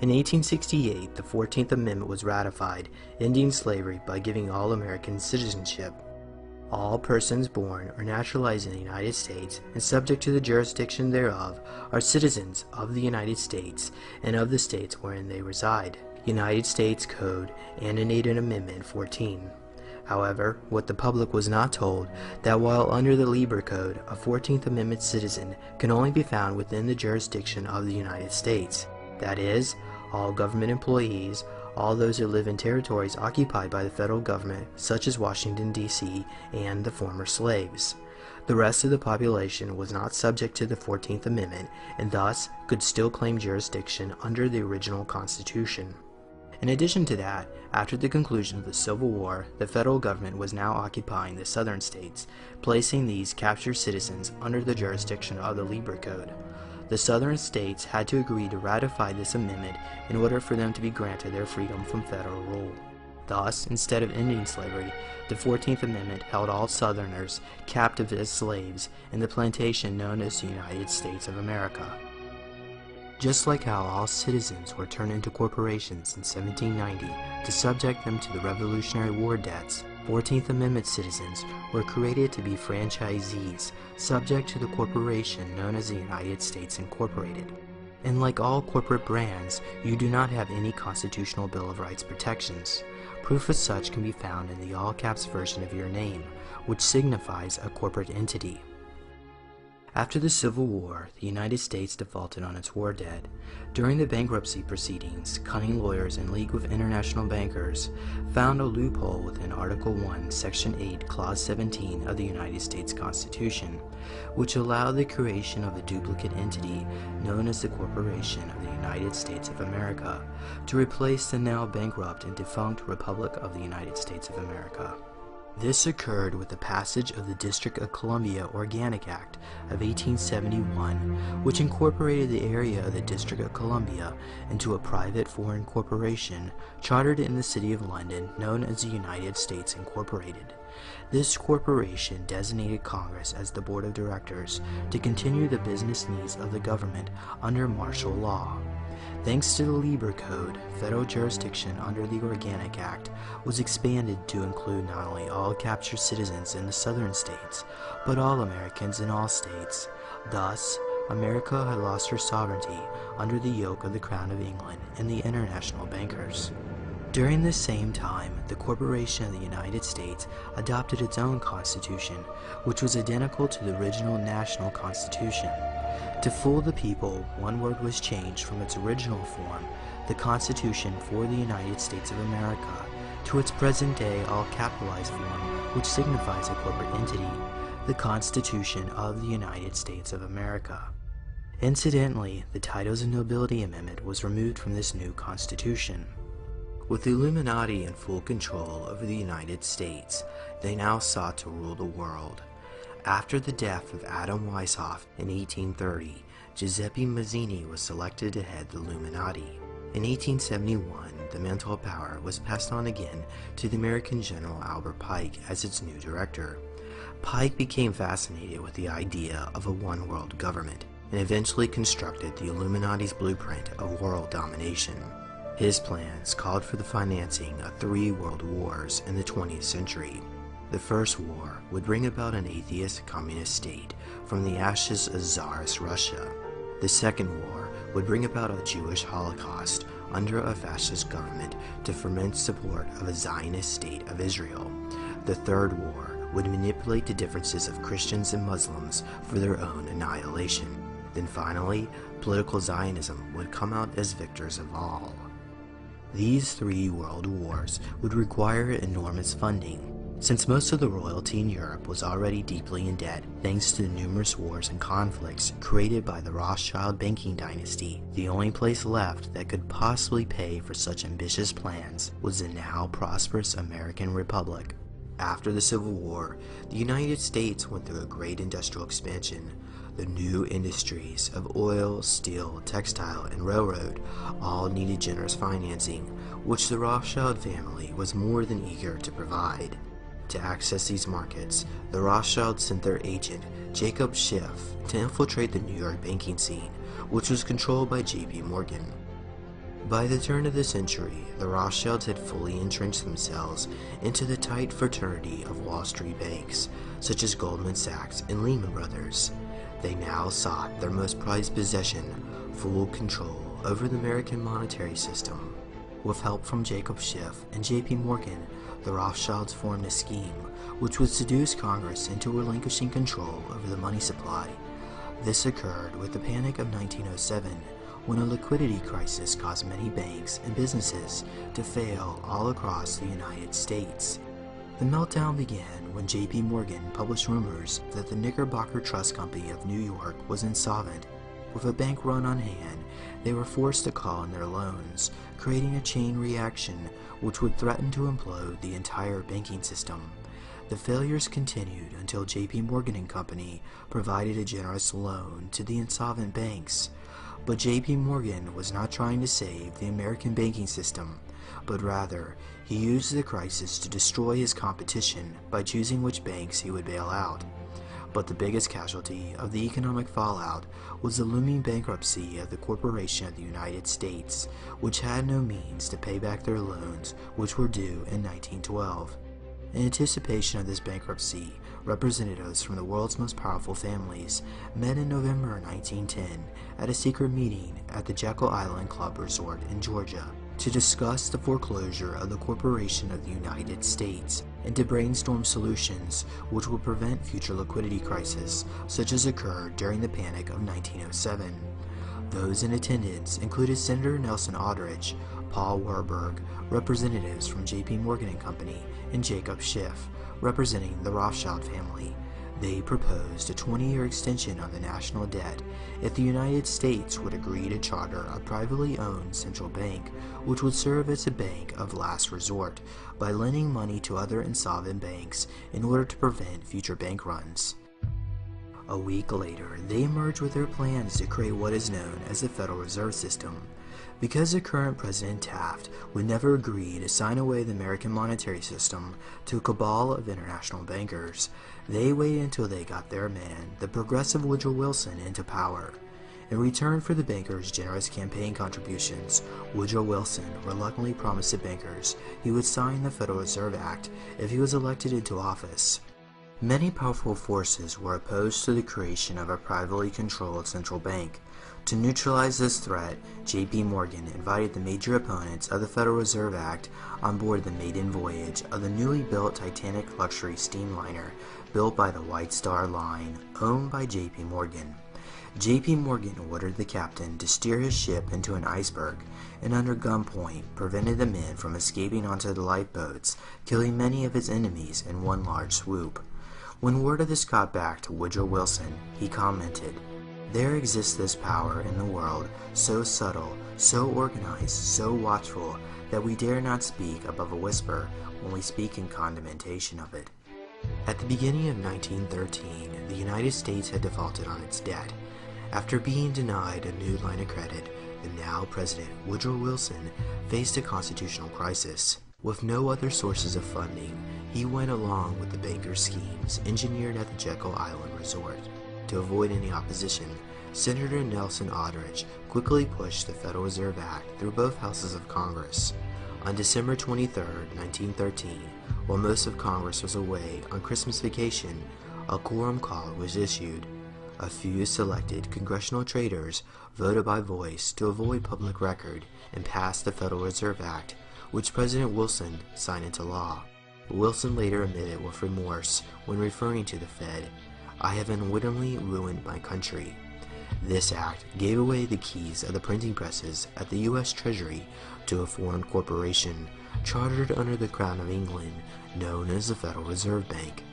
In 1868, the 14th Amendment was ratified, ending slavery by giving all Americans citizenship. All persons born or naturalized in the United States and subject to the jurisdiction thereof are citizens of the United States and of the states wherein they reside. United States Code annotated Amendment 14. However, what the public was not told, that while under the Lieber Code, a 14th Amendment citizen can only be found within the jurisdiction of the United States. That is, all government employees, all those who live in territories occupied by the federal government, such as Washington, D.C., and the former slaves. The rest of the population was not subject to the 14th Amendment, and thus could still claim jurisdiction under the original Constitution. In addition to that, after the conclusion of the Civil War, the federal government was now occupying the southern states, placing these captured citizens under the jurisdiction of the Lieber Code. The southern states had to agree to ratify this amendment in order for them to be granted their freedom from federal rule. Thus, instead of ending slavery, the 14th Amendment held all Southerners captive as slaves in the plantation known as the United States of America. Just like how all citizens were turned into corporations in 1790 to subject them to the Revolutionary War debts, 14th Amendment citizens were created to be franchisees, subject to the corporation known as the United States Incorporated. And like all corporate brands, you do not have any constitutional Bill of Rights protections. Proof of such can be found in the all-caps version of your name, which signifies a corporate entity. After the Civil War, the United States defaulted on its war debt. During the bankruptcy proceedings, cunning lawyers in league with international bankers found a loophole within Article 1, Section 8, Clause 17 of the United States Constitution, which allowed the creation of a duplicate entity known as the Corporation of the United States of America to replace the now bankrupt and defunct Republic of the United States of America. This occurred with the passage of the District of Columbia Organic Act of 1871, which incorporated the area of the District of Columbia into a private foreign corporation chartered in the City of London known as the United States Incorporated. This corporation designated Congress as the board of directors to continue the business needs of the government under martial law. Thanks to the Lieber Code, federal jurisdiction under the Organic Act was expanded to include not only all captured citizens in the southern states, but all Americans in all states. Thus, America had lost her sovereignty under the yoke of the Crown of England and the international bankers. During this same time, the Corporation of the United States adopted its own constitution, which was identical to the original national constitution. To fool the people, one word was changed from its original form, the Constitution for the United States of America, to its present-day all-capitalized form, which signifies a corporate entity, the Constitution of the United States of America. Incidentally, the Titles of Nobility Amendment was removed from this new Constitution. With the Illuminati in full control over the United States, they now sought to rule the world. After the death of Adam Weishaupt in 1830, Giuseppe Mazzini was selected to head the Illuminati. In 1871, the mantle of power was passed on again to the American General Albert Pike as its new director. Pike became fascinated with the idea of a one-world government and eventually constructed the Illuminati's blueprint of world domination. His plans called for the financing of 3 world wars in the 20th century. The First War would bring about an atheist communist state from the ashes of Tsarist Russia. The Second War would bring about a Jewish Holocaust under a fascist government to foment support of a Zionist state of Israel. The Third War would manipulate the differences of Christians and Muslims for their own annihilation. Then finally, political Zionism would come out as victors of all. These 3 world wars would require enormous funding. Since most of the royalty in Europe was already deeply in debt thanks to the numerous wars and conflicts created by the Rothschild banking dynasty, the only place left that could possibly pay for such ambitious plans was the now prosperous American Republic. After the Civil War, the United States went through a great industrial expansion. The new industries of oil, steel, textile, and railroad all needed generous financing, which the Rothschild family was more than eager to provide. To access these markets, the Rothschilds sent their agent, Jacob Schiff, to infiltrate the New York banking scene, which was controlled by J.P. Morgan. By the turn of the century, the Rothschilds had fully entrenched themselves into the tight fraternity of Wall Street banks, such as Goldman Sachs and Lehman Brothers. They now sought their most prized possession, full control over the American monetary system. With help from Jacob Schiff and J.P. Morgan, the Rothschilds formed a scheme which would seduce Congress into relinquishing control over the money supply. This occurred with the Panic of 1907, when a liquidity crisis caused many banks and businesses to fail all across the United States. The meltdown began when J.P. Morgan published rumors that the Knickerbocker Trust Company of New York was insolvent. With a bank run on hand, they were forced to call in their loans, creating a chain reaction which would threaten to implode the entire banking system. The failures continued until J.P. Morgan & Company provided a generous loan to the insolvent banks. But J.P. Morgan was not trying to save the American banking system, but rather he used the crisis to destroy his competition by choosing which banks he would bail out. But the biggest casualty of the economic fallout was the looming bankruptcy of the Corporation of the United States, which had no means to pay back their loans, which were due in 1912. In anticipation of this bankruptcy, representatives from the world's most powerful families met in November 1910 at a secret meeting at the Jekyll Island Club Resort in Georgia to discuss the foreclosure of the Corporation of the United States and to brainstorm solutions which would prevent future liquidity crises such as occurred during the Panic of 1907. Those in attendance included Senator Nelson Aldrich, Paul Warburg, representatives from J.P. Morgan & Company, and Jacob Schiff, representing the Rothschild family. They proposed a 20-year extension on the national debt if the United States would agree to charter a privately owned central bank, which would serve as a bank of last resort by lending money to other insolvent banks in order to prevent future bank runs. A week later, they emerged with their plans to create what is known as the Federal Reserve System. Because the current President Taft would never agree to sign away the American monetary system to a cabal of international bankers, they waited until they got their man, the progressive Woodrow Wilson, into power. In return for the bankers' generous campaign contributions, Woodrow Wilson reluctantly promised the bankers he would sign the Federal Reserve Act if he was elected into office. Many powerful forces were opposed to the creation of a privately controlled central bank. To neutralize this threat, J.P. Morgan invited the major opponents of the Federal Reserve Act on board the maiden voyage of the newly built Titanic luxury steamliner built by the White Star Line, owned by J.P. Morgan. J.P. Morgan ordered the captain to steer his ship into an iceberg and under gunpoint prevented the men from escaping onto the lifeboats, killing many of his enemies in one large swoop. When word of this got back to Woodrow Wilson, he commented, "There exists this power in the world, so subtle, so organized, so watchful, that we dare not speak above a whisper when we speak in condemnation of it." At the beginning of 1913, the United States had defaulted on its debt. After being denied a new line of credit, the now President Woodrow Wilson faced a constitutional crisis. With no other sources of funding, he went along with the bankers' schemes engineered at the Jekyll Island Resort. To avoid any opposition, Senator Nelson Aldrich quickly pushed the Federal Reserve Act through both houses of Congress. On December 23, 1913, while most of Congress was away on Christmas vacation, a quorum call was issued. A few selected congressional traitors voted by voice to avoid public record and passed the Federal Reserve Act, which President Wilson signed into law. Wilson later admitted with remorse when referring to the Fed, "I have unwittingly ruined my country." This act gave away the keys of the printing presses at the U.S. Treasury to a foreign corporation chartered under the Crown of England, known as the Federal Reserve Bank.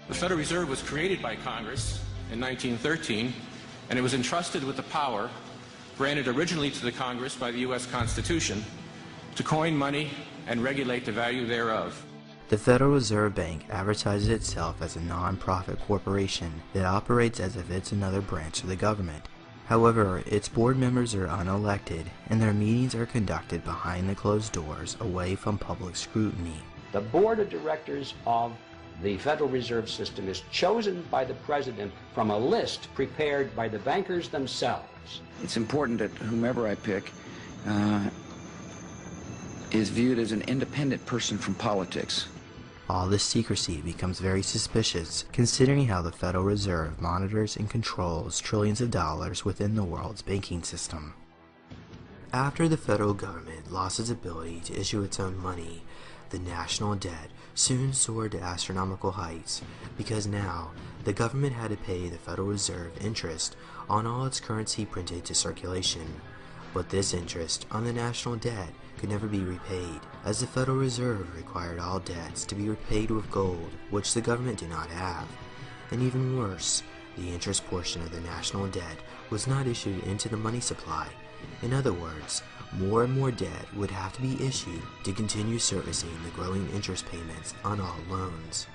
The Federal Reserve was created by Congress in 1913, and it was entrusted with the power granted originally to the Congress by the U.S. Constitution to coin money and regulate the value thereof. The Federal Reserve Bank advertises itself as a non-profit corporation that operates as if it's another branch of the government. However, its board members are unelected, and their meetings are conducted behind the closed doors away from public scrutiny. The board of directors of the Federal Reserve System is chosen by the President from a list prepared by the bankers themselves. It's important that whomever I pick is viewed as an independent person from politics. All this secrecy becomes very suspicious, considering how the Federal Reserve monitors and controls trillions of dollars within the world's banking system. After the federal government lost its ability to issue its own money, the national debt soon soared to astronomical heights, because now the government had to pay the Federal Reserve interest on all its currency printed to circulation. But this interest on the national debt could never be repaid, as the Federal Reserve required all debts to be repaid with gold, which the government did not have. And even worse, the interest portion of the national debt was not issued into the money supply. In other words, more and more debt would have to be issued to continue servicing the growing interest payments on all loans.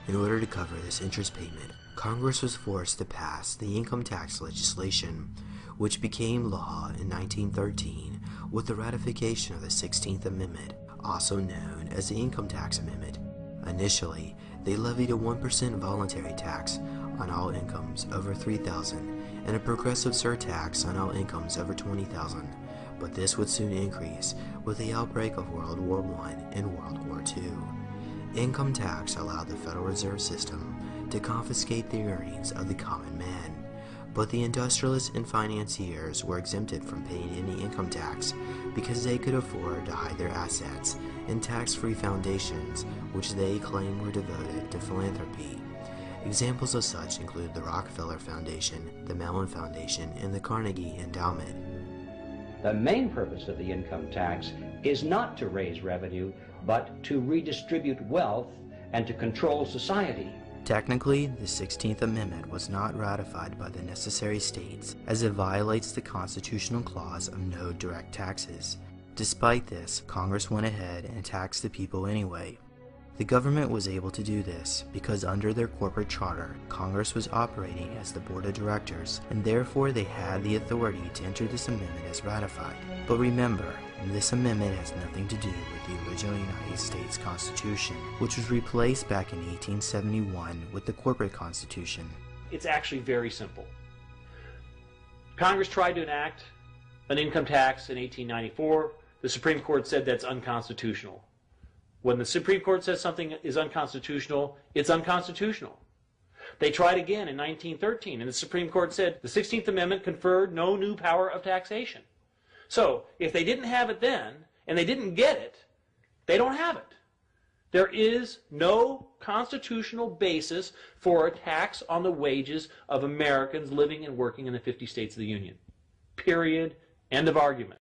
In order to cover this interest payment, Congress was forced to pass the income tax legislation, which became law in 1913 with the ratification of the 16th Amendment, also known as the Income Tax Amendment. Initially, they levied a 1% voluntary tax on all incomes over $3,000 and a progressive surtax on all incomes over $20,000, but this would soon increase with the outbreak of World War I and World War II. Income tax allowed the Federal Reserve System to confiscate the earnings of the common man, but the industrialists and financiers were exempted from paying any income tax because they could afford to hide their assets in tax-free foundations which they claimed were devoted to philanthropy. Examples of such include the Rockefeller Foundation, the Mellon Foundation, and the Carnegie Endowment. The main purpose of the income tax is not to raise revenue, but to redistribute wealth and to control society. Technically, the 16th Amendment was not ratified by the necessary states, as it violates the constitutional clause of no direct taxes. Despite this, Congress went ahead and taxed the people anyway. The government was able to do this because under their corporate charter, Congress was operating as the board of directors, and therefore they had the authority to enter this amendment as ratified. But remember, this amendment has nothing to do with the original United States Constitution, which was replaced back in 1871 with the corporate constitution. It's actually very simple. Congress tried to enact an income tax in 1894. The Supreme Court said that's unconstitutional. When the Supreme Court says something is unconstitutional, it's unconstitutional. They tried again in 1913, and the Supreme Court said the 16th Amendment conferred no new power of taxation. So, if they didn't have it then, and they didn't get it, they don't have it. There is no constitutional basis for a tax on the wages of Americans living and working in the 50 states of the Union. Period. End of argument.